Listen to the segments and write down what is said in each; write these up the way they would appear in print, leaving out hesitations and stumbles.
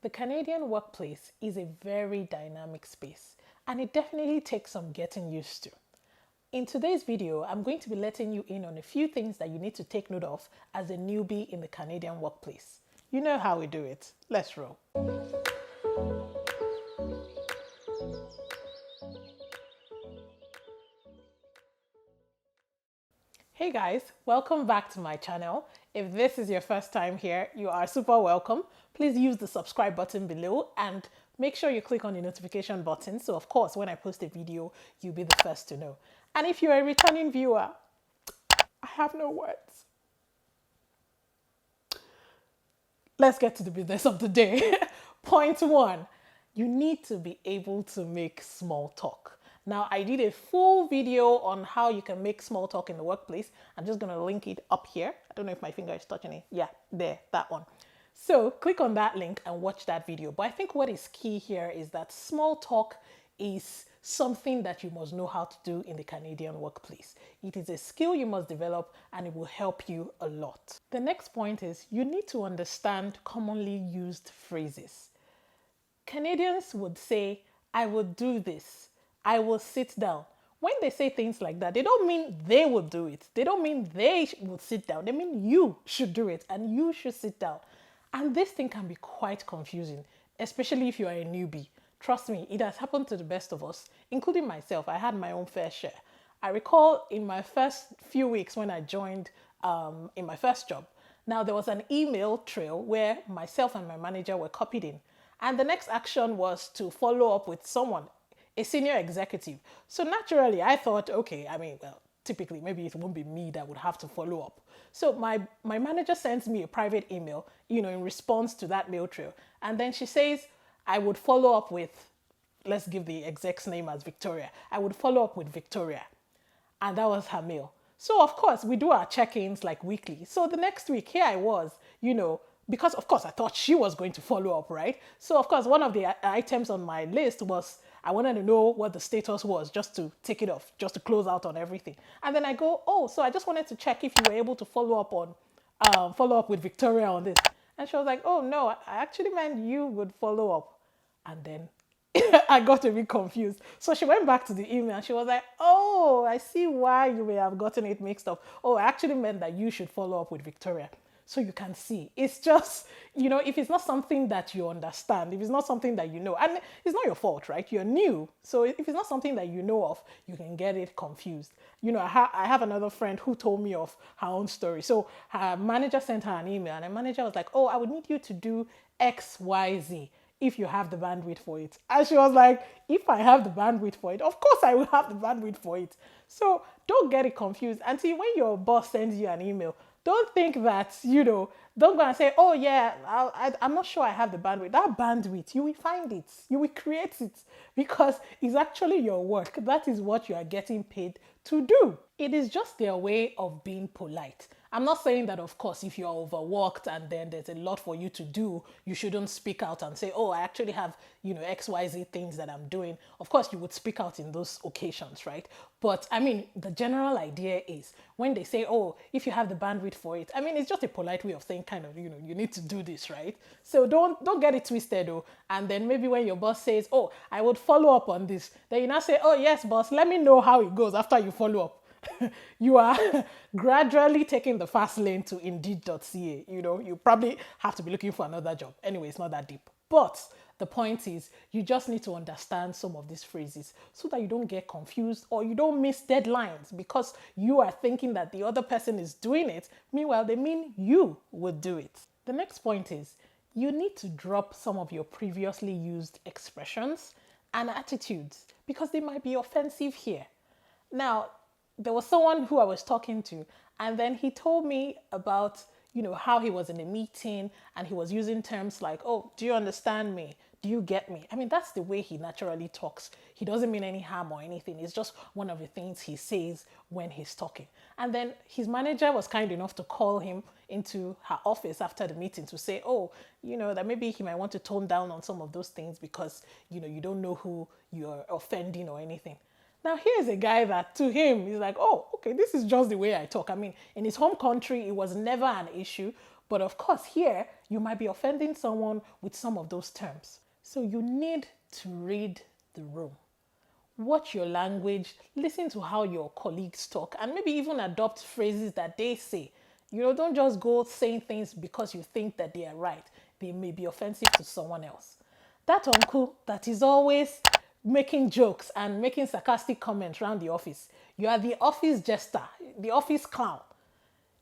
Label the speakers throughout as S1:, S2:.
S1: The Canadian workplace is a very dynamic space and it definitely takes some getting used to. In today's video, I'm going to be letting you in on a few things that you need to take note of as a newbie in the Canadian workplace. You know how we do it. Let's roll. Hey guys, welcome back to my channel. If this is your first time here, you are super welcome. Please use the subscribe button below and make sure you click on the notification button. So of course, when I post a video, you'll be the first to know. And if you're a returning viewer, I have no words. Let's get to the business of the day. Point one, you need to be able to make small talk. Now, I did a full video on how you can make small talk in the workplace. I'm just going to link it up here. I don't know if my finger is touching it. Yeah, there, that one. So click on that link and watch that video. But I think what is key here is that small talk is something that you must know how to do in the Canadian workplace. It is a skill you must develop and it will help you a lot. The next point is you need to understand commonly used phrases. Canadians would say, I will do this. I will sit down. When they say things like that, they don't mean they will do it. They don't mean they will sit down. They mean you should do it and you should sit down. And this thing can be quite confusing, especially if you are a newbie. Trust me, it has happened to the best of us, including myself. I had my own fair share. I recall in my first few weeks when I joined in my first job, now there was an email trail where myself and my manager were copied in. And the next action was to follow up with someone, a senior executive. So naturally, I thought, okay, typically, maybe it won't be me that would have to follow up. So my manager sends me a private email, in response to that mail trail. And then she says, I would follow up with, let's give the exec's name as Victoria. I would follow up with Victoria. And that was her mail. So of course, we do our check-ins like weekly. So the next week, here I was, because of course I thought she was going to follow up, right? So of course, one of the items on my list was I wanted to know what the status was just to take it off, just to close out on everything. And then I go, so I just wanted to check if you were able to follow up with Victoria on this. And she was like, oh no, I actually meant you would follow up. And then I got a bit confused. So she went back to the email and she was like, oh, I see why you may have gotten it mixed up. Oh, I actually meant that you should follow up with Victoria. So you can see, it's just, if it's not something that you understand, if it's not something that you know, and it's not your fault, right? You're new. So if it's not something that you know of, you can get it confused. I have another friend who told me of her own story. So her manager sent her an email and the manager was like, oh, I would need you to do X, Y, Z if you have the bandwidth for it. And she was like, if I have the bandwidth for it, of course I will have the bandwidth for it. So don't get it confused. And see, when your boss sends you an email, don't think that, don't go and say, oh yeah, I'm not sure I have the bandwidth. That bandwidth, you will find it. You will create it because it's actually your work. That is what you are getting paid to do. It is just their way of being polite. I'm not saying that, of course, if you're overworked and then there's a lot for you to do, you shouldn't speak out and say, oh, I actually have, XYZ things that I'm doing. Of course, you would speak out in those occasions, right? But the general idea is when they say, oh, if you have the bandwidth for it, it's just a polite way of saying kind of, you need to do this, right? So don't get it twisted, though. And then maybe when your boss says, oh, I would follow up on this, then you now say, oh, yes, boss, let me know how it goes after you follow up. You are gradually taking the fast lane to indeed.ca. You probably have to be looking for another job. Anyway, it's not that deep. But the point is, you just need to understand some of these phrases so that you don't get confused or you don't miss deadlines because you are thinking that the other person is doing it. Meanwhile, they mean you would do it. The next point is, you need to drop some of your previously used expressions and attitudes because they might be offensive here. Now, there was someone who I was talking to, and then he told me about, how he was in a meeting and he was using terms like, oh, do you understand me? Do you get me? That's the way he naturally talks. He doesn't mean any harm or anything. It's just one of the things he says when he's talking. And then his manager was kind enough to call him into her office after the meeting to say, oh, that maybe he might want to tone down on some of those things because, you don't know who you're offending or anything. Now, here's a guy that to him, he's like, oh, okay, this is just the way I talk. In his home country, it was never an issue. But of course, here, you might be offending someone with some of those terms. So you need to read the room. Watch your language, listen to how your colleagues talk, and maybe even adopt phrases that they say. Don't just go saying things because you think that they are right. They may be offensive to someone else. That uncle that is always making jokes and making sarcastic comments around the office. You are the office jester, the office clown.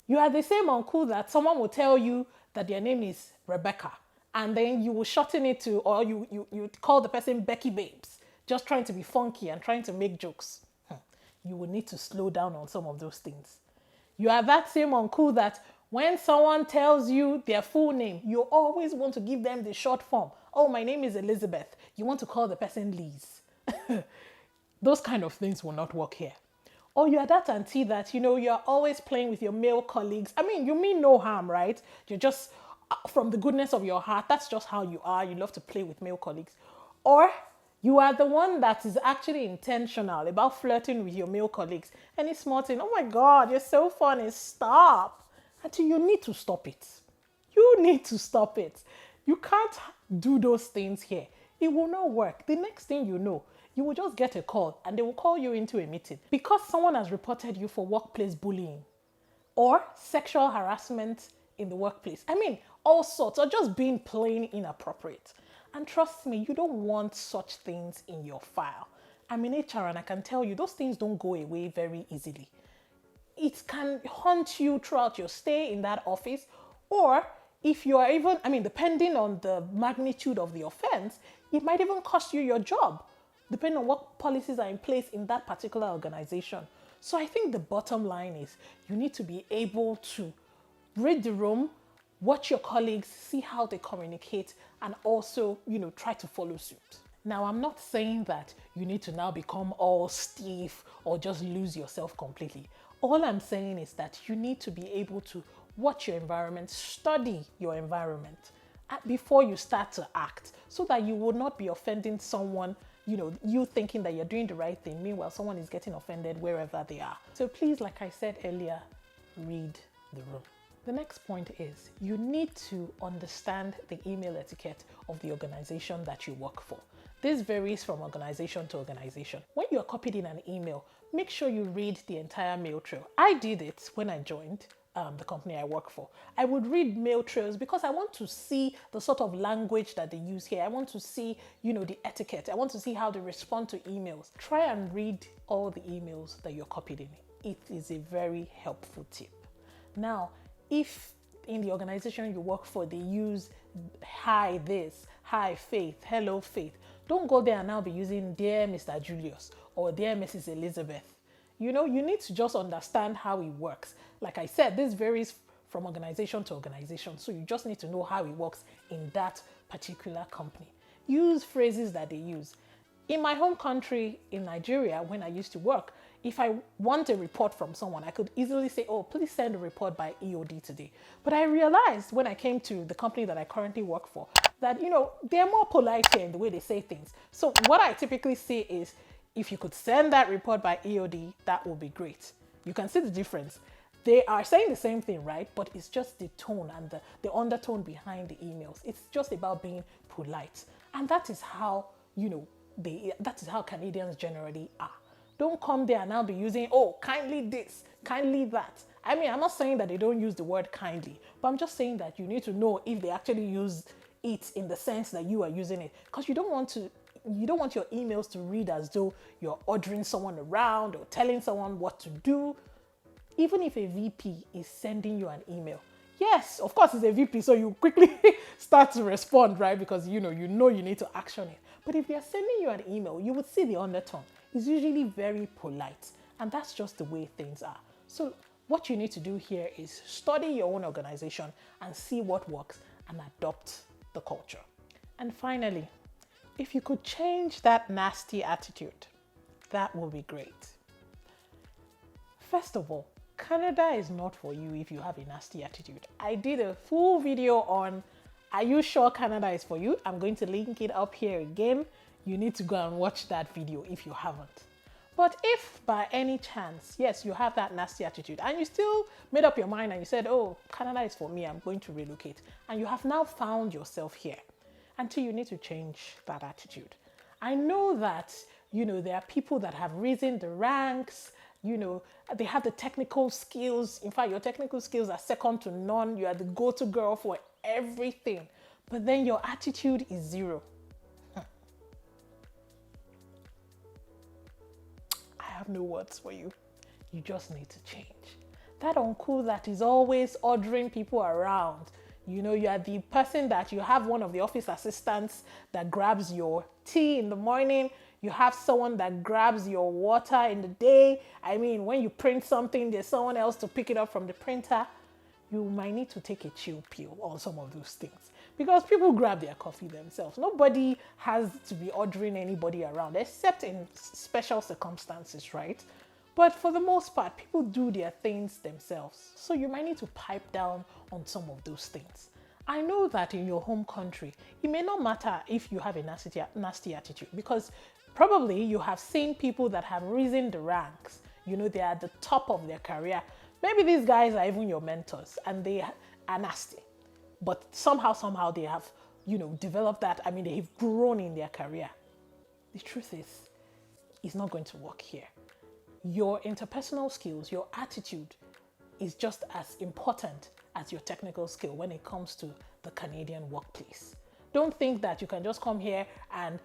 S1: You are the same uncle that someone will tell you that their name is Rebecca, and then you will shorten it to, or you call the person Becky Babes, just trying to be funky and trying to make jokes. You will need to slow down on some of those things. You are that same uncle that when someone tells you their full name, you always want to give them the short form. Oh, my name is Elizabeth. You want to call the person Liz. Those kind of things will not work here. Or you're that auntie that, you're always playing with your male colleagues. I mean, you mean no harm, right? You're just, from the goodness of your heart, that's just how you are. You love to play with male colleagues. Or you are the one that is actually intentional about flirting with your male colleagues. Any small thing, oh my God, you're so funny, stop. Until you need to stop it. You need to stop it. You can't do those things here. It will not work. The next thing you know, you will just get a call and they will call you into a meeting because someone has reported you for workplace bullying or sexual harassment in the workplace. I mean, all sorts, or just being plain inappropriate. And trust me, you don't want such things in your file. I'm in HR and I can tell you those things don't go away very easily. It can haunt you throughout your stay in that office, or if you are even, depending on the magnitude of the offense, it might even cost you your job, depending on what policies are in place in that particular organization. So I think the bottom line is you need to be able to read the room, watch your colleagues, see how they communicate, and also, try to follow suit. Now, I'm not saying that you need to now become all stiff or just lose yourself completely. All I'm saying is that you need to be able to watch your environment, study your environment before you start to act, so that you will not be offending someone, you thinking that you're doing the right thing. Meanwhile, someone is getting offended wherever they are. So please, like I said earlier, read the room. The next point is you need to understand the email etiquette of the organization that you work for. This varies from organization to organization. When you're copied in an email, make sure you read the entire mail trail. I did it when I joined the company I work for. I would read mail trails because I want to see the sort of language that they use here. I want to see, the etiquette. I want to see how they respond to emails. Try and read all the emails that you're copied in. It is a very helpful tip. Now, if in the organization you work for, they use hi this, hi Faith, hello Faith, don't go there and now be using dear Mr. Julius or dear Mrs. Elizabeth. You need to just understand how it works. Like I said, this varies from organization to organization. So you just need to know how it works in that particular company. Use phrases that they use. In my home country, in Nigeria, when I used to work, if I want a report from someone, I could easily say, oh, please send a report by EOD today. But I realized when I came to the company that I currently work for that, they're more polite here in the way they say things. So what I typically say is, if you could send that report by EOD, that would be great. You can see the difference. They are saying the same thing, right? But it's just the tone and the undertone behind the emails. It's just about being polite. And that is how, that is how Canadians generally are. Don't come there and now be using, oh, kindly this, kindly that. I'm not saying that they don't use the word kindly, but I'm just saying that you need to know if they actually use it in the sense that you are using it. Because you don't want your emails to read as though you're ordering someone around or telling someone what to do. Even if a VP is sending you an email, yes, of course it's a VP, so you quickly start to respond, right? Because you need to action it. But if they're sending you an email, you would see the undertone. It's usually very polite, and that's just the way things are. So what you need to do here is study your own organization and see what works and adopt the culture. And finally, if you could change that nasty attitude, that would be great. First of all, Canada is not for you if you have a nasty attitude. I did a full video on, are you sure Canada is for you? I'm going to link it up here again. You need to go and watch that video if you haven't. But if by any chance, yes, you have that nasty attitude and you still made up your mind and you said, oh, Canada is for me, I'm going to relocate, and you have now found yourself here, until you need to change that attitude. I know that, there are people that have risen the ranks, they have the technical skills. In fact, your technical skills are second to none. You are the go-to girl for everything. But then your attitude is zero. I have no words for you. You just need to change. That uncle that is always ordering people around, you are the person that you have one of the office assistants that grabs your tea in the morning. You have someone that grabs your water in the day. I mean, when you print something, there's someone else to pick it up from the printer. You might need to take a chill pill on some of those things, because people grab their coffee themselves. Nobody has to be ordering anybody around, except in special circumstances, right? But for the most part, people do their things themselves. So you might need to pipe down on some of those things. I know that in your home country, it may not matter if you have a nasty attitude, because probably you have seen people that have risen the ranks. They are at the top of their career. Maybe these guys are even your mentors and they are nasty. But somehow they have, developed that. I mean, they've grown in their career. The truth is, it's not going to work here. Your interpersonal skills, your attitude is just as important as your technical skill when it comes to the Canadian workplace. Don't think that you can just come here and,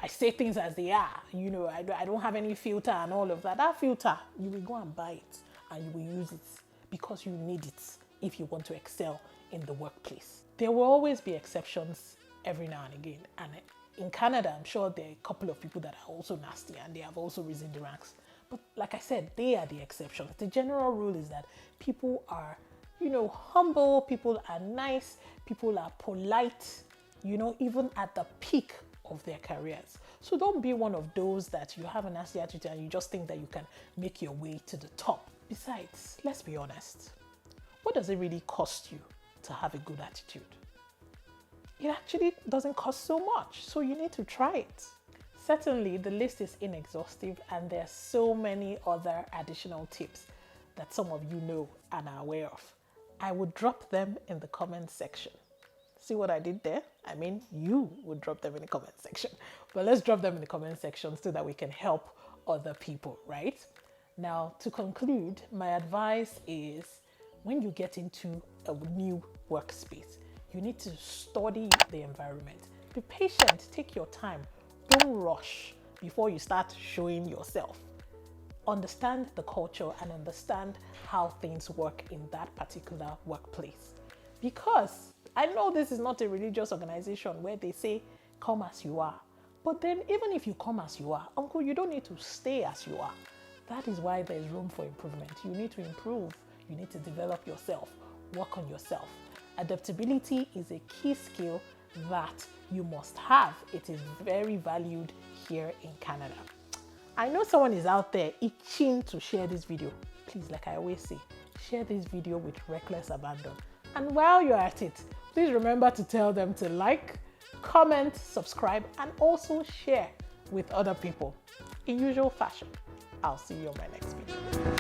S1: I say things as they are. I don't have any filter and all of that. That filter, you will go and buy it and you will use it because you need it if you want to excel in the workplace. There will always be exceptions every now and again. And in Canada, I'm sure there are a couple of people that are also nasty and they have also risen the ranks. But like I said, they are the exceptions. The general rule is that people are, humble, people are nice, people are polite, even at the peak of their careers. So don't be one of those that you have a nasty attitude and you just think that you can make your way to the top. Besides, let's be honest, what does it really cost you to have a good attitude? It actually doesn't cost so much, so you need to try it. Certainly, the list is inexhaustive and there are so many other additional tips that some of you know and are aware of. I would drop them in the comment section. See what I did there? I mean, you would drop them in the comment section. But let's drop them in the comment section so that we can help other people, right? Now, to conclude, my advice is when you get into a new workspace, you need to study the environment. Be patient, take your time. Don't rush before you start showing yourself. Understand the culture and understand how things work in that particular workplace. Because I know this is not a religious organization where they say, come as you are. But then even if you come as you are, uncle, you don't need to stay as you are. That is why there's room for improvement. You need to improve. You need to develop yourself, work on yourself. Adaptability is a key skill that you must have. It is very valued here in Canada. I know someone is out there itching to share this video. Please, like I always say, share this video with reckless abandon. And while you're at it, please remember to tell them to like, comment, subscribe, and also share with other people. In usual fashion, I'll see you on my next video.